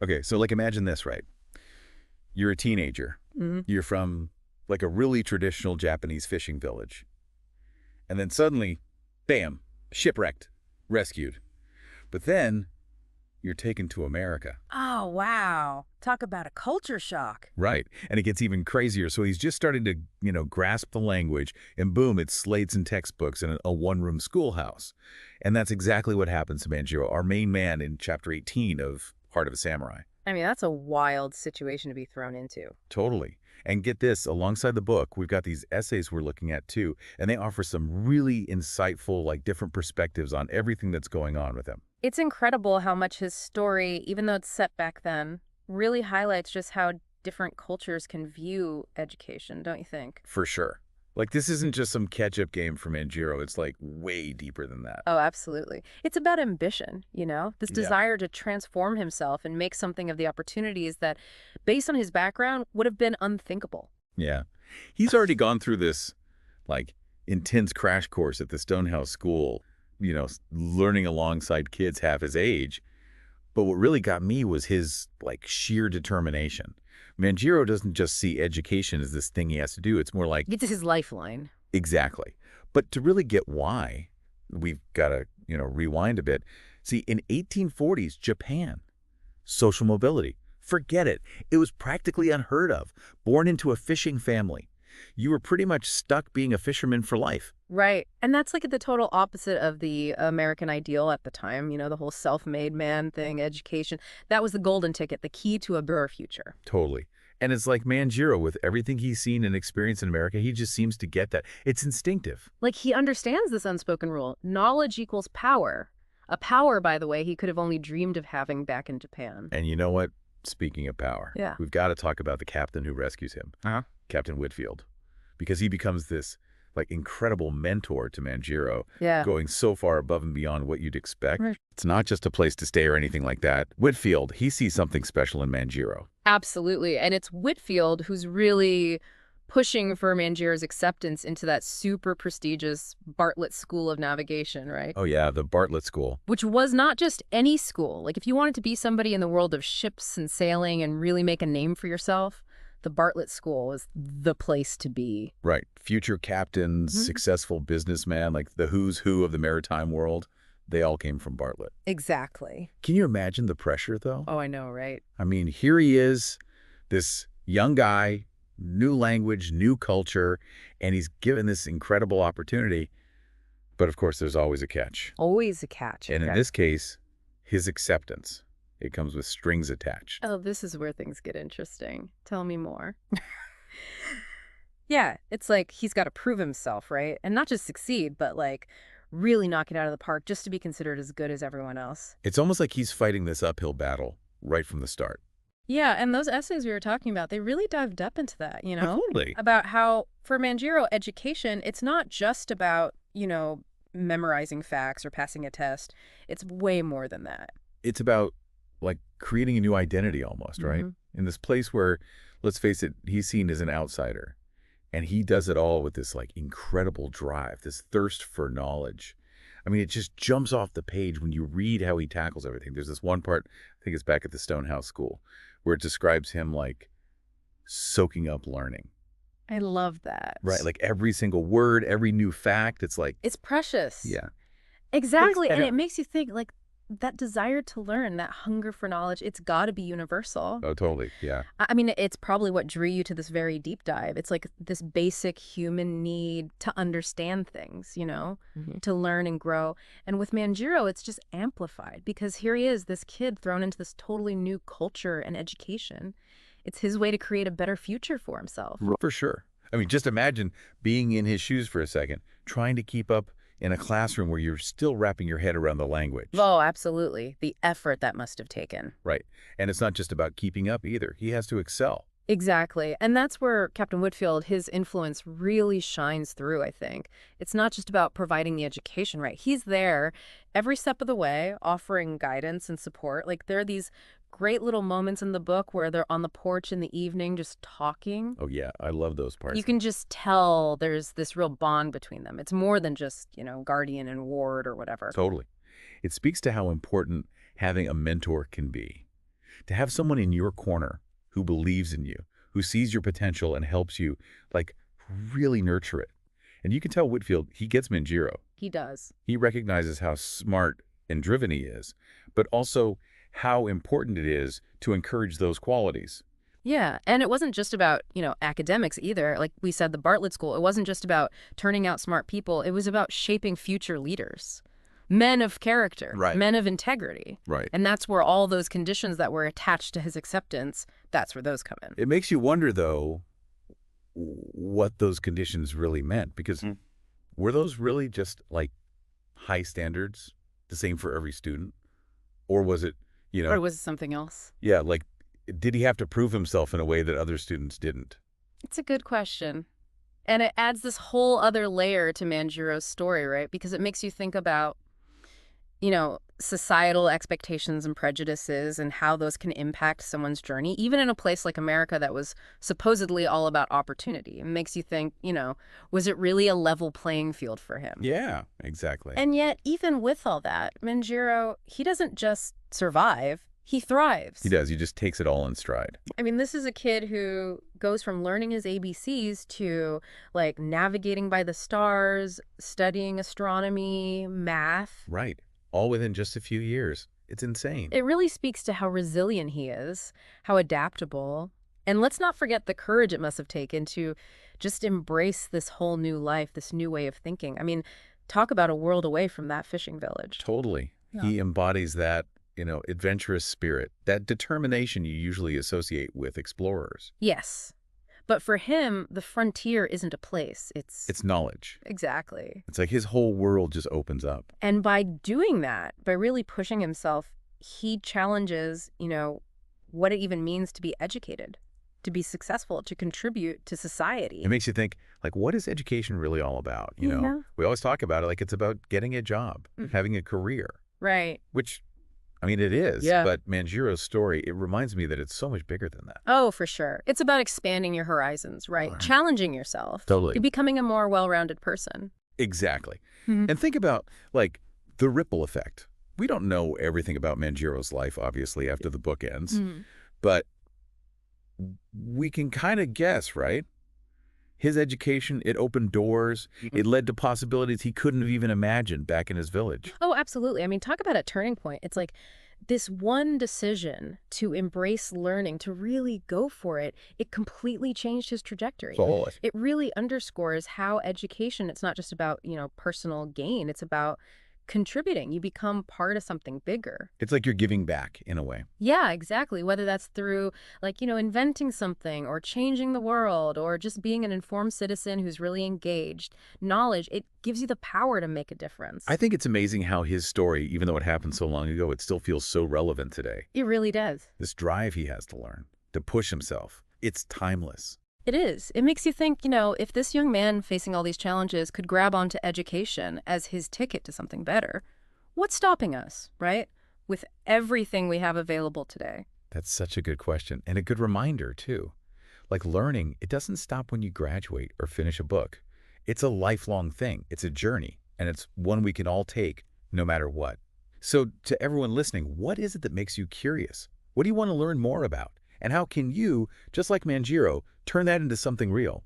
Okay, so like imagine this, right? You're a teenager. Mhm. You're from like a really traditional Japanese fishing village. And then suddenly, bam, shipwrecked, rescued. But then you're taken to America. Oh, wow. Talk about a culture shock. Right. And it gets even crazier. So he's just starting to, grasp the language, and boom, it's slates and textbooks and a one-room schoolhouse. And that's exactly what happens to Manjiro, our main man in chapter 18 of Heart of a Samurai. I mean, that's a wild situation to be thrown into. Totally. And get this, alongside the book, we've got these essays we're looking at too, and they offer some really insightful, like different perspectives on everything that's going on with him. It's incredible how much his story, even though it's set back then, really highlights just how different cultures can view education, don't you think? For sure. Like, this isn't just some catch-up game for Manjiro. It's, like, way deeper than that. Oh, absolutely. It's about ambition, this Yeah. desire to transform himself and make something of the opportunities that, based on his background, would have been unthinkable. Yeah. He's already gone through this, like, intense crash course at the Stonehouse School, learning alongside kids half his age. But what really got me was his, like, sheer determination. Manjiro doesn't just see education as this thing he has to do. It's more like, It's his lifeline. exactly. But to really get why, we've got to, rewind a bit. See, in 1840s Japan, social mobility, forget it. It was practically unheard of. Born into a fishing family, you were pretty much stuck being a fisherman for life. Right. And that's like the total opposite of the American ideal at the time, the whole self-made man thing, education. That was the golden ticket, the key to a better future. Totally. And it's like Manjiro, with everything he's seen and experienced in America, he just seems to get that. It's instinctive. Like he understands this unspoken rule. Knowledge equals power. A power, by the way, he could have only dreamed of having back in Japan. And you know what? Speaking of power, Yeah. we've got to talk about the captain who rescues him, Captain Whitfield, because he becomes this like incredible mentor to Manjiro, Yeah. going so far above and beyond what you'd expect. Right. It's not just a place to stay or anything like that. Whitfield, he sees something special in Manjiro. Absolutely. And it's Whitfield who's really pushing for Manjiro's acceptance into that super prestigious Bartlett School of Navigation, right? Oh yeah, the Bartlett School. Which was not just any school. Like if you wanted to be somebody in the world of ships and sailing and really make a name for yourself, the Bartlett School was the place to be. Right. Future captains, Mhm. successful businessmen, like the who's who of the maritime world, they all came from Bartlett. Exactly. Can you imagine the pressure, though? Oh, I know, right? I mean, here he is, this young guy, new language, new culture, and he's given this incredible opportunity. But of course, there's always a catch. Always a catch. And in Okay. this case, his acceptance. It comes with strings attached. Oh, this is where things get interesting. Tell me more. Yeah, it's like he's got to prove himself, right? And not just succeed, but like really knock it out of the park just to be considered as good as everyone else. It's almost like he's fighting this uphill battle right from the start. Yeah, and those essays we were talking about, they really dived up into that, Totally. about how for Manjiro education, it's not just about, memorizing facts or passing a test. It's way more than that. It's about like creating a new identity almost, right? Mhm. In this place where, let's face it, he's seen as an outsider. And he does it all with this like incredible drive, this thirst for knowledge. I mean, it just jumps off the page when you read how he tackles everything. There's this one part, I think it's back at the Stonehouse School, where it describes him like soaking up learning, I love that. right? Like every single word, every new fact, it's like, It's precious. yeah. Exactly. I And know. it makes you think like that desire to learn, that hunger for knowledge, it's got to be universal. Oh, totally. Yeah. I mean, it's probably what drew you to this very deep dive. It's like this basic human need to understand things, to learn and grow. And with Manjiro, it's just amplified because here he is, this kid thrown into this totally new culture and education. It's his way to create a better future for himself. For sure. I mean, just imagine being in his shoes for a second, trying to keep up in a classroom where you're still wrapping your head around the language. Oh, absolutely. The effort that must have taken. Right. And it's not just about keeping up either. He has to excel. Exactly. And that's where Captain Whitfield, his influence really shines through, I think. It's not just about providing the education, right? He's there every step of the way, offering guidance and support. Like there are these great little moments in the book where they're on the porch in the evening just talking. Oh, yeah. I love those parts. You can just tell there's this real bond between them. It's more than just, guardian and ward or whatever. Totally. It speaks to how important having a mentor can be. To have someone in your corner who believes in you, who sees your potential and helps you, like, really nurture it. And you can tell Whitfield, he gets Manjiro. He does. He recognizes how smart and driven he is, but also how important it is to encourage those qualities. Yeah, and it wasn't just about, academics either. Like we said, the Bartlett School, it wasn't just about turning out smart people. It was about shaping future leaders, men of character, Right. men of integrity. Right. And that's where all those conditions that were attached to his acceptance, that's where those come in. It makes you wonder, though, what those conditions really meant, because were those really just like high standards, the same for every student? Or was it, Or was it something else? yeah, like, did he have to prove himself in a way that other students didn't? It's a good question. And it adds this whole other layer to Manjiro's story, right? Because it makes you think about, societal expectations and prejudices and how those can impact someone's journey, even in a place like America that was supposedly all about opportunity. It makes you think, was it really a level playing field for him? Yeah, exactly. And yet, even with all that, Manjiro, he doesn't just survive, he thrives. He does. He just takes it all in stride. I mean, this is a kid who goes from learning his ABCs to, like, navigating by the stars, studying astronomy, math. Right. All within just a few years. It's insane. It really speaks to how resilient he is, how adaptable. And let's not forget the courage it must have taken to just embrace this whole new life, this new way of thinking. I mean, talk about a world away from that fishing village. Totally. Yeah. He embodies that, adventurous spirit, that determination you usually associate with explorers. Yes. But for him, the frontier isn't a place. It's knowledge. Exactly. It's like his whole world just opens up. And by doing that, by really pushing himself, he challenges, what it even means to be educated, to be successful, to contribute to society. It makes you think, like, what is education really all about? Yeah. We always talk about it like it's about getting a job, having a career, Right. which, I mean, it is. Yeah. But Manjiro's story, it reminds me that it's so much bigger than that. Oh, for sure. It's about expanding your horizons, right? Right. Challenging yourself. Totally. You're becoming a more well-rounded person. Exactly. Mhm. And think about, like, the ripple effect. We don't know everything about Manjiro's life, obviously, after the book ends. But we can kind of guess, right? His education, it opened doors. It led to possibilities he couldn't have even imagined back in his village. Oh, absolutely. I mean, talk about a turning point. It's like this one decision to embrace learning, to really go for it, it completely changed his trajectory. Totally. It really underscores how education, it's not just about, personal gain. It's about contributing. You become part of something bigger. It's like you're giving back in a way. Yeah, exactly. Whether that's through, like, inventing something or changing the world or just being an informed citizen who's really engaged. Knowledge, it gives you the power to make a difference. I think it's amazing how his story, even though it happened so long ago, it still feels so relevant today. It really does. This drive he has to learn, to push himself, it's timeless. It is. It makes you think, if this young man facing all these challenges could grab onto education as his ticket to something better, what's stopping us, right? With everything we have available today. That's such a good question, and a good reminder, too. Like, learning, it doesn't stop when you graduate or finish a book. It's a lifelong thing. It's a journey, and it's one we can all take no matter what. So, to everyone listening, what is it that makes you curious? What do you want to learn more about? And how can you, just like Manjiro, turn that into something real?